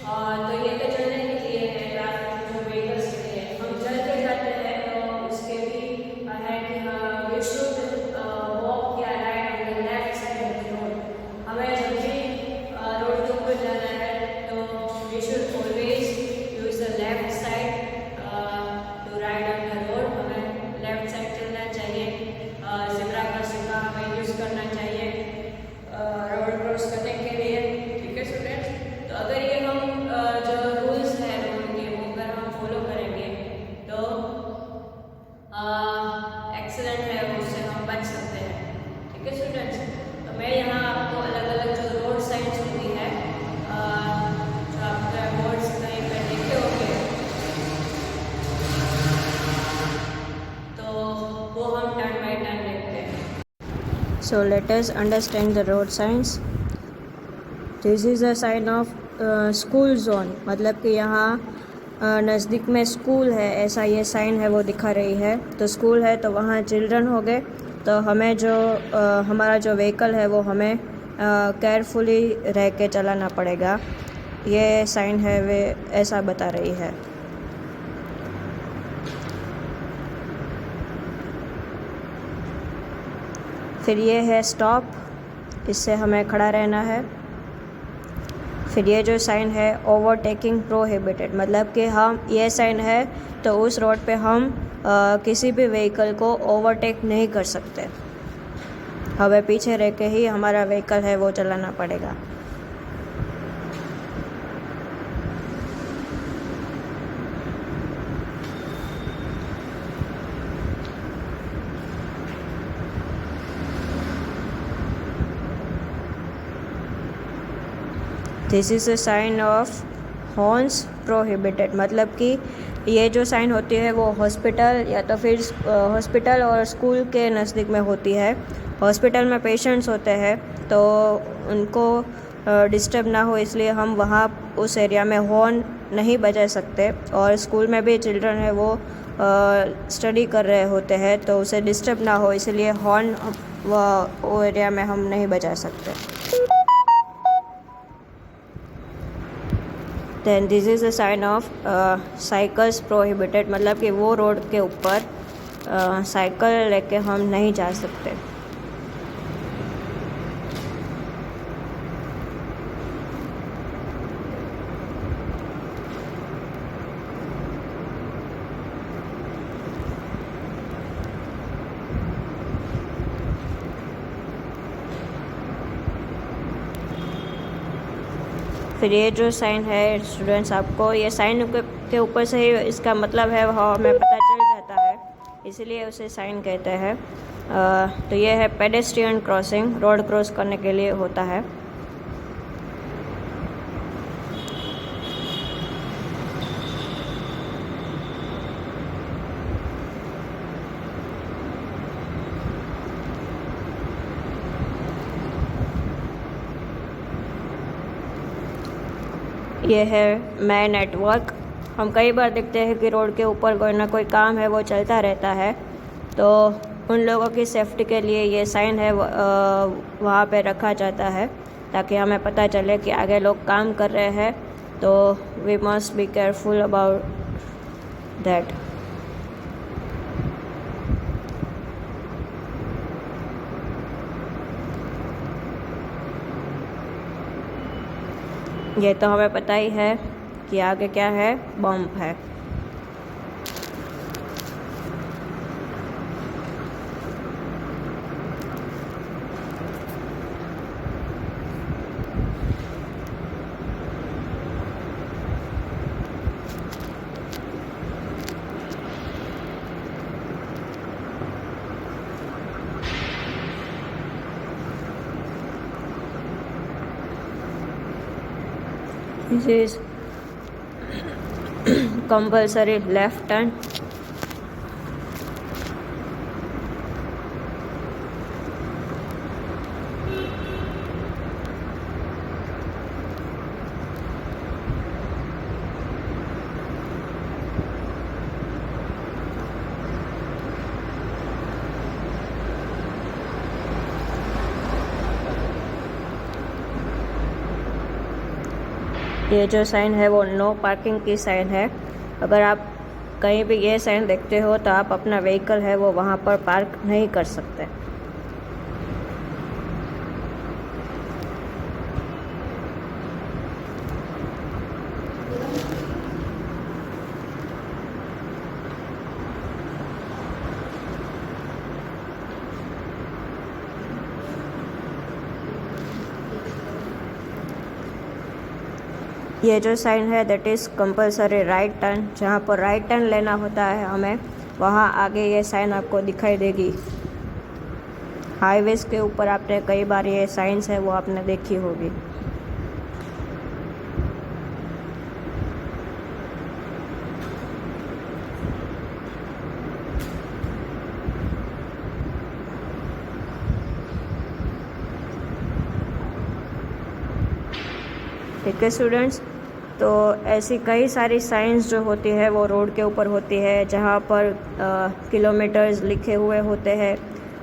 तो ये तो चलने के लिए है, ट्रांसपोर्ट जो व्हीकल्स के लिए हम चल के जाते हैं तो उसके भी है कि हाँ वी शुड वॉक या ride on the left side of the road. हमें जब भी रोड के ऊपर जाना है तो we should always use the left side to ride on the road. हमें लेफ्ट साइड चलना चाहिए, ज़ेब्रा क्रॉसिंग का हमें यूज़ करना चाहिए रोड क्रॉस करने के लिए। ठीक है स्टूडेंट्स, तो अगर ये हम जो रूल्स है रोड के वो अगर हम फॉलो करेंगे तो एक्सीडेंट है उससे हम बच सकते हैं। ठीक है स्टूडेंट्स, तो मैं यहाँ आपको अलग अलग जो रोड साइड्स होती है जो आपके बोर्ड्स कहीं पे देखे होंगे तो वो हम टर्न बाय टर्न देखते हैं। So let us understand the road signs. This is a sign of school zone, मतलब कि यहाँ नज़दीक में स्कूल है ऐसा ये साइन है वो दिखा रही है। तो स्कूल है तो वहाँ चिल्ड्रन हो गए, तो हमें जो हमारा जो व्हीकल है वो हमें केयरफुली रह के चलाना पड़ेगा। ये साइन है वे ऐसा बता रही है। फिर ये है स्टॉप, इससे हमें खड़ा रहना है। फिर ये जो साइन है ओवरटेकिंग प्रोहिबिटेड, मतलब कि हम ये साइन है तो उस रोड पे हम किसी भी व्हीकल को ओवरटेक नहीं कर सकते, हमें पीछे रह के ही हमारा व्हीकल है वो चलाना पड़ेगा। This is a sign of horns prohibited, मतलब कि ये जो साइन होती है वो हॉस्पिटल या तो फिर हॉस्पिटल और स्कूल के नज़दीक में होती है। हॉस्पिटल में पेशेंट्स होते हैं तो उनको डिस्टर्ब ना हो इसलिए हम वहाँ उस एरिया में हॉर्न नहीं बजा सकते, और स्कूल में भी चिल्ड्रन है वो स्टडी कर रहे होते हैं तो उसे डिस्टर्ब ना हो इसलिए हॉर्न वो एरिया में हम नहीं बजा सकते। Then this is a sign of cycles prohibited, मतलब कि वो रोड के ऊपर साइकिल लेके हम नहीं जा सकते। फिर ये जो साइन है स्टूडेंट्स, आपको ये साइन के ऊपर से ही इसका मतलब है वो हमें पता चल जाता है, इसलिए उसे साइन कहते हैं। तो ये है पेडेस्ट्रियन क्रॉसिंग, रोड क्रॉस करने के लिए होता है। ये है मैन एट वर्क। हम कई बार देखते हैं कि रोड के ऊपर कोई ना कोई काम है वो चलता रहता है, तो उन लोगों की सेफ्टी के लिए ये साइन है वहाँ पे रखा जाता है ताकि हमें पता चले कि आगे लोग काम कर रहे हैं, तो we must be careful about that. ये तो हमें पता ही है कि आगे क्या है, बम्प है। This is compulsory left turn. ये जो साइन है वो नो पार्किंग की साइन है। अगर आप कहीं भी ये साइन देखते हो तो आप अपना व्हीकल है वो वहाँ पर पार्क नहीं कर सकते। ये जो साइन है that is compulsory right turn, जहाँ पर राइट टर्न लेना होता है हमें, वहाँ आगे ये साइन आपको दिखाई देगी। हाईवेज के ऊपर आपने कई बार ये साइंस है वो आपने देखी होगी। ठीक है स्टूडेंट्स, तो ऐसी कई सारी साइंस जो होती है वो रोड के ऊपर होती है, जहाँ पर किलोमीटर्स लिखे हुए होते हैं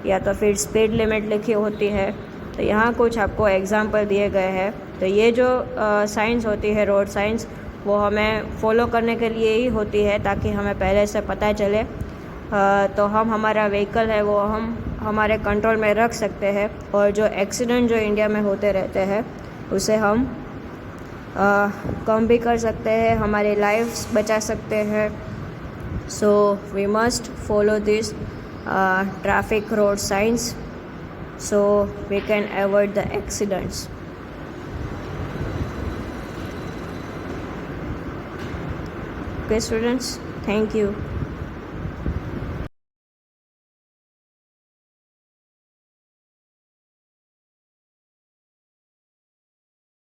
या तो फिर स्पीड लिमिट लिखी होती है। तो यहाँ कुछ आपको एग्जांपल दिए गए हैं। तो ये जो साइंस होती है रोड साइंस, वो हमें फॉलो करने के लिए ही होती है, ताकि हमें पहले से पता चले तो हम हमारा व्हीकल है वो हम हमारे कंट्रोल में रख सकते हैं, और जो एक्सीडेंट जो इंडिया में होते रहते हैं उसे हम कम भी कर सकते हैं, हमारी लाइफ्स बचा सकते हैं। So we must follow this traffic road signs so we can avoid the accidents. Okay students, thank you.